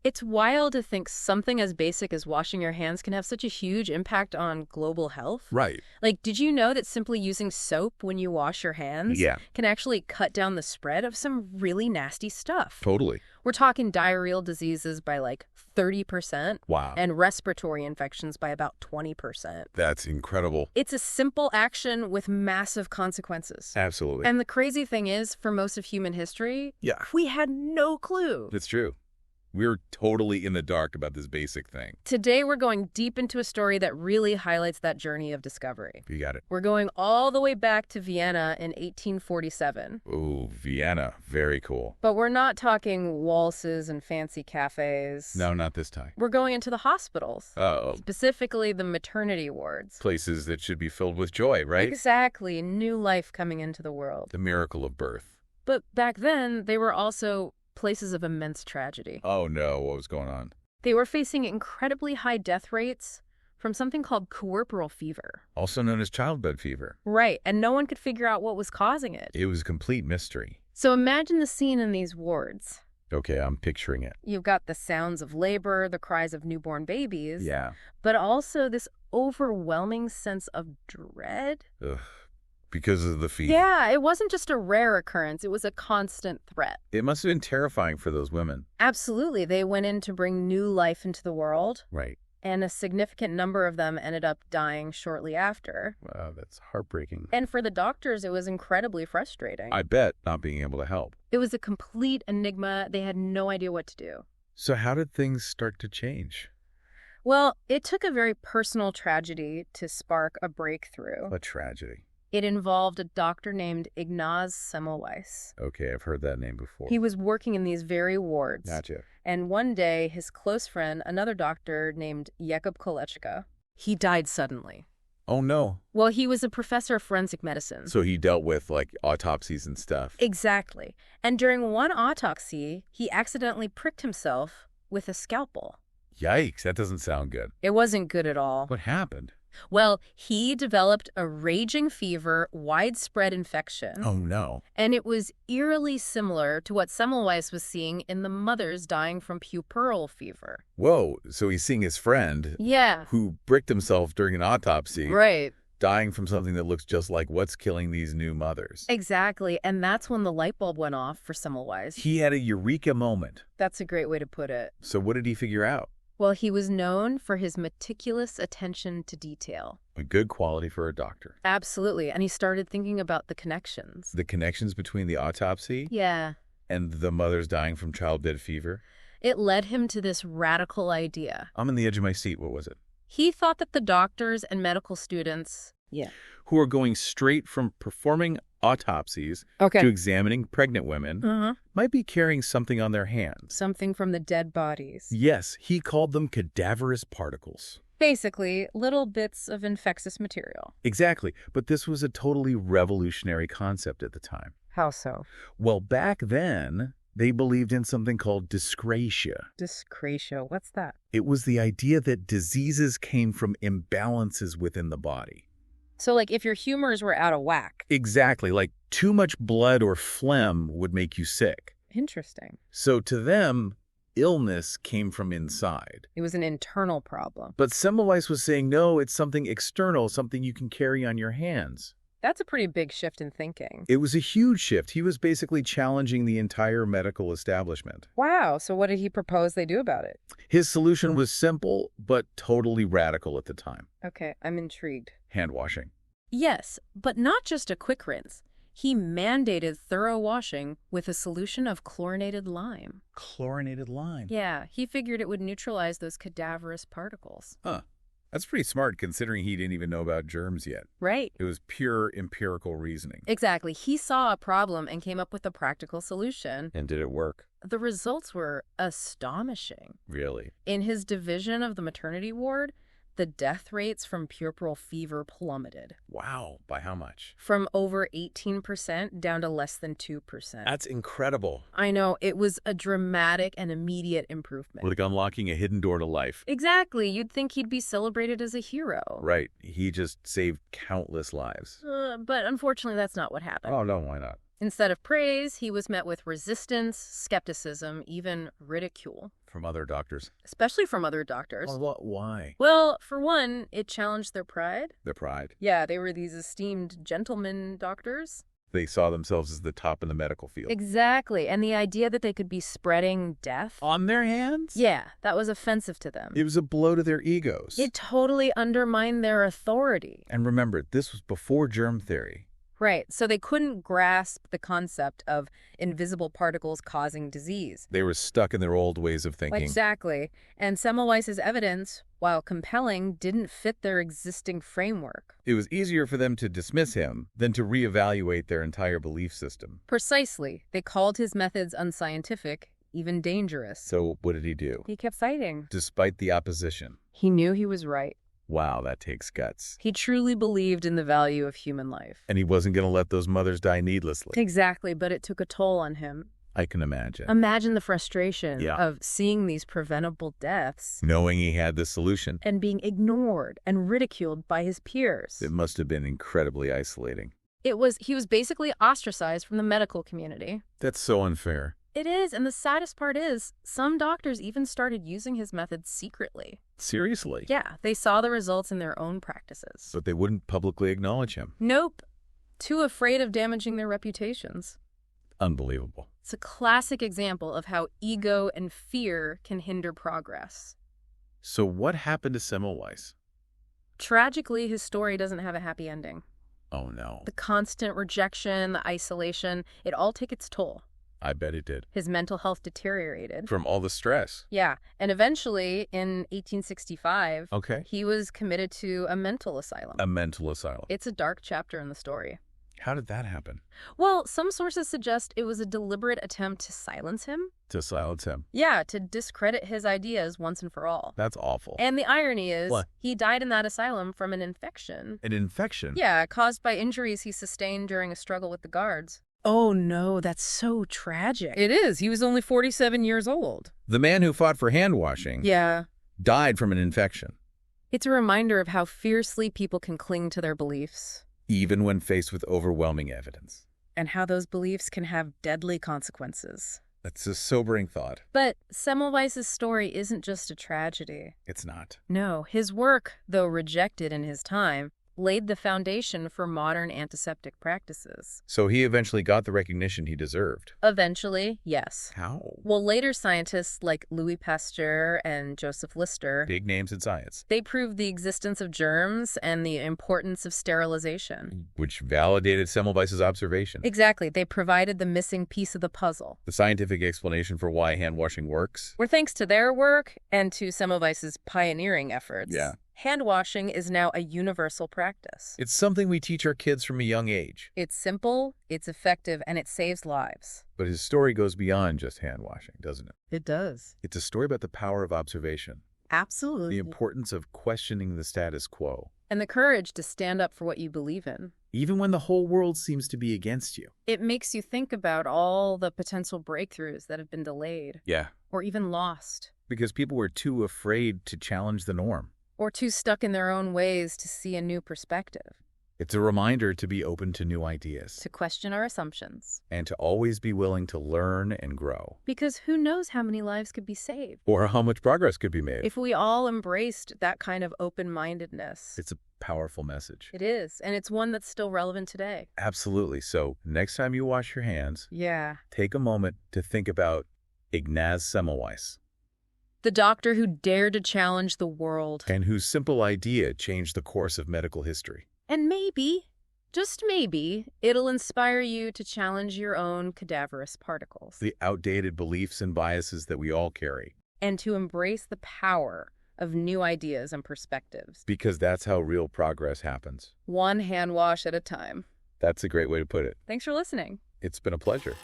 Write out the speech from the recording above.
It's wild to think something as basic as washing your hands can have such a huge impact on global health. Right. Like, did you know that simply using soap when you wash your hands Yeah. can actually cut down the spread of some really nasty stuff? Totally. We're talking diarrheal diseases by like 30%. Wow. And respiratory infections by about 20%. That's incredible. It's a simple action with massive consequences. Absolutely. And the crazy thing is, for most of human history, Yeah. we had no clue. That's true. We're totally in the dark about this basic thing. Today, we're going deep into a story that really highlights that journey of discovery. You got it. We're going all the way back to Vienna in 1847. Ooh, Vienna. Very cool. But we're not talking waltzes and fancy cafes. No, not this time. We're going into the hospitals. Uh-oh. Specifically, the maternity wards. Places that should be filled with joy, right? Exactly. New life coming into the world. The miracle of birth. But back then, they were also places of immense tragedy. Oh, no. What was going on? They were facing incredibly high death rates from something called puerperal fever. Also known as childbed fever. Right, and no one could figure out what was causing it. It was a complete mystery. So imagine the scene in these wards. Okay, I'm picturing it. You've got the sounds of labor, the cries of newborn babies. Yeah. But also this overwhelming sense of dread. Ugh. Because of the fever. Yeah, it wasn't just a rare occurrence. It was a constant threat. It must have been terrifying for those women. Absolutely. They went in to bring new life into the world. Right. And a significant number of them ended up dying shortly after. Wow, that's heartbreaking. And for the doctors, it was incredibly frustrating. I bet not being able to help. It was a complete enigma. They had no idea what to do. So how did things start to change? Well, it took a very personal tragedy to spark a breakthrough. A tragedy. It involved a doctor named Ignaz Semmelweis. Okay, I've heard that name before. He was working in these very wards. Gotcha. And one day, his close friend, another doctor named Jakub Kolechka, he died suddenly. Oh, no. Well, he was a professor of forensic medicine. So he dealt with, like, autopsies and stuff. Exactly. And during one autopsy, he accidentally pricked himself with a scalpel. Yikes, that doesn't sound good. It wasn't good at all. What happened? Well, he developed a raging fever, widespread infection. Oh, no. And it was eerily similar to what Semmelweis was seeing in the mothers dying from puerperal fever. Whoa, so he's seeing his friend Yeah. who bricked himself during an autopsy, Right. dying from something that looks just like what's killing these new mothers. Exactly. And that's when the light bulb went off for Semmelweis. He had a eureka moment. That's a great way to put it. So what did he figure out? Well, he was known for his meticulous attention to detail. A good quality for a doctor. Absolutely. And he started thinking about the connections. The connections between the autopsy Yeah. and the mothers dying from childbed fever. It led him to this radical idea. I'm on the edge of my seat. What was it? He thought that the doctors and medical students Who are going straight from performing autopsies to examining pregnant women might be carrying something on their hands. Something from the dead bodies. Yes, he called them cadaverous particles. Basically, little bits of infectious material. Exactly, but this was a totally revolutionary concept at the time. How so? Well, back then, they believed in something called dyscrasia. Dyscrasia. What's that? It was the idea that diseases came from imbalances within the body. So, like, if your humors were out of whack. Exactly, like too much blood or phlegm would make you sick. Interesting. So to them, illness came from inside. It was an internal problem. But Semmelweis was saying, no, it's something external, something you can carry on your hands. That's a pretty big shift in thinking. It was a huge shift. He was basically challenging the entire medical establishment. Wow. So what did he propose they do about it? His solution was simple, but totally radical at the time. Okay, I'm intrigued. Hand washing. Yes, but not just a quick rinse. He mandated thorough washing with a solution of chlorinated lime. Chlorinated lime. Yeah, he figured it would neutralize those cadaverous particles. Huh. That's pretty smart considering he didn't even know about germs yet. Right. It was pure empirical reasoning. Exactly. He saw a problem and came up with a practical solution. And did it work? The results were astonishing. Really? In his division of the maternity ward, the death rates from puerperal fever plummeted. Wow. By how much? From over 18% down to less than 2%. That's incredible. I know. It was a dramatic and immediate improvement. Like unlocking a hidden door to life. Exactly. You'd think he'd be celebrated as a hero. Right. He just saved countless lives. But unfortunately, that's not what happened. Oh, no, why not? Instead of praise, he was met with resistance, skepticism, even ridicule. From other doctors? Especially from other doctors. Well, why? Well, for one, it challenged their pride. Their pride? Yeah, they were these esteemed gentlemen doctors. They saw themselves as the top in the medical field. Exactly, and the idea that they could be spreading death on their hands? Yeah, that was offensive to them. It was a blow to their egos. It totally undermined their authority. And remember, this was before germ theory. Right, so they couldn't grasp the concept of invisible particles causing disease. They were stuck in their old ways of thinking. Exactly, and Semmelweis's evidence, while compelling, didn't fit their existing framework. It was easier for them to dismiss him than to reevaluate their entire belief system. Precisely. They called his methods unscientific, even dangerous. So what did he do? He kept fighting. Despite the opposition. He knew he was right. Wow, that takes guts. He truly believed in the value of human life. And he wasn't going to let those mothers die needlessly. Exactly, but it took a toll on him. I can imagine. Imagine the frustration of seeing these preventable deaths. Knowing he had the solution. And being ignored and ridiculed by his peers. It must have been incredibly isolating. He was basically ostracized from the medical community. That's so unfair. It is, and the saddest part is, some doctors even started using his methods secretly. Seriously? Yeah, they saw the results in their own practices. But they wouldn't publicly acknowledge him? Nope. Too afraid of damaging their reputations. Unbelievable. It's a classic example of how ego and fear can hinder progress. So what happened to Semmelweis? Tragically, his story doesn't have a happy ending. Oh, no. The constant rejection, the isolation, it all took its toll. I bet it did. His mental health deteriorated. From all the stress? Yeah, and eventually, in 1865, he was committed to a mental asylum. A mental asylum. It's a dark chapter in the story. How did that happen? Well, some sources suggest it was a deliberate attempt to silence him. To silence him? Yeah, to discredit his ideas once and for all. That's awful. And the irony is, what? He died in that asylum from an infection. An infection? Yeah, caused by injuries he sustained during a struggle with the guards. Oh no, that's so tragic. It is. He was only 47 years old. The man who fought for hand washing died from an infection. It's a reminder of how fiercely people can cling to their beliefs. Even when faced with overwhelming evidence. And how those beliefs can have deadly consequences. That's a sobering thought. But Semmelweis's story isn't just a tragedy. It's not. No, his work, though rejected in his time, laid the foundation for modern antiseptic practices. So he eventually got the recognition he deserved? Eventually, yes. How? Well, later scientists like Louis Pasteur and Joseph Lister, big names in science, they proved the existence of germs and the importance of sterilization. Which validated Semmelweis's observation. Exactly. They provided the missing piece of the puzzle. The scientific explanation for why hand washing works? Well, thanks to their work and to Semmelweis's pioneering efforts. Yeah. Hand washing is now a universal practice. It's something we teach our kids from a young age. It's simple, it's effective, and it saves lives. But his story goes beyond just hand washing, doesn't it? It does. It's a story about the power of observation. Absolutely. The importance of questioning the status quo. And the courage to stand up for what you believe in. Even when the whole world seems to be against you. It makes you think about all the potential breakthroughs that have been delayed. Yeah. Or even lost. Because people were too afraid to challenge the norm. Or too stuck in their own ways to see a new perspective. It's a reminder to be open to new ideas. To question our assumptions. And to always be willing to learn and grow. Because who knows how many lives could be saved? Or how much progress could be made. If we all embraced that kind of open-mindedness. It's a powerful message. It is, and it's one that's still relevant today. Absolutely. So next time you wash your hands, take a moment to think about Ignaz Semmelweis. The doctor who dared to challenge the world. And whose simple idea changed the course of medical history. And maybe, just maybe, it'll inspire you to challenge your own cadaverous particles. The outdated beliefs and biases that we all carry. And to embrace the power of new ideas and perspectives. Because that's how real progress happens. One hand wash at a time. That's a great way to put it. Thanks for listening. It's been a pleasure.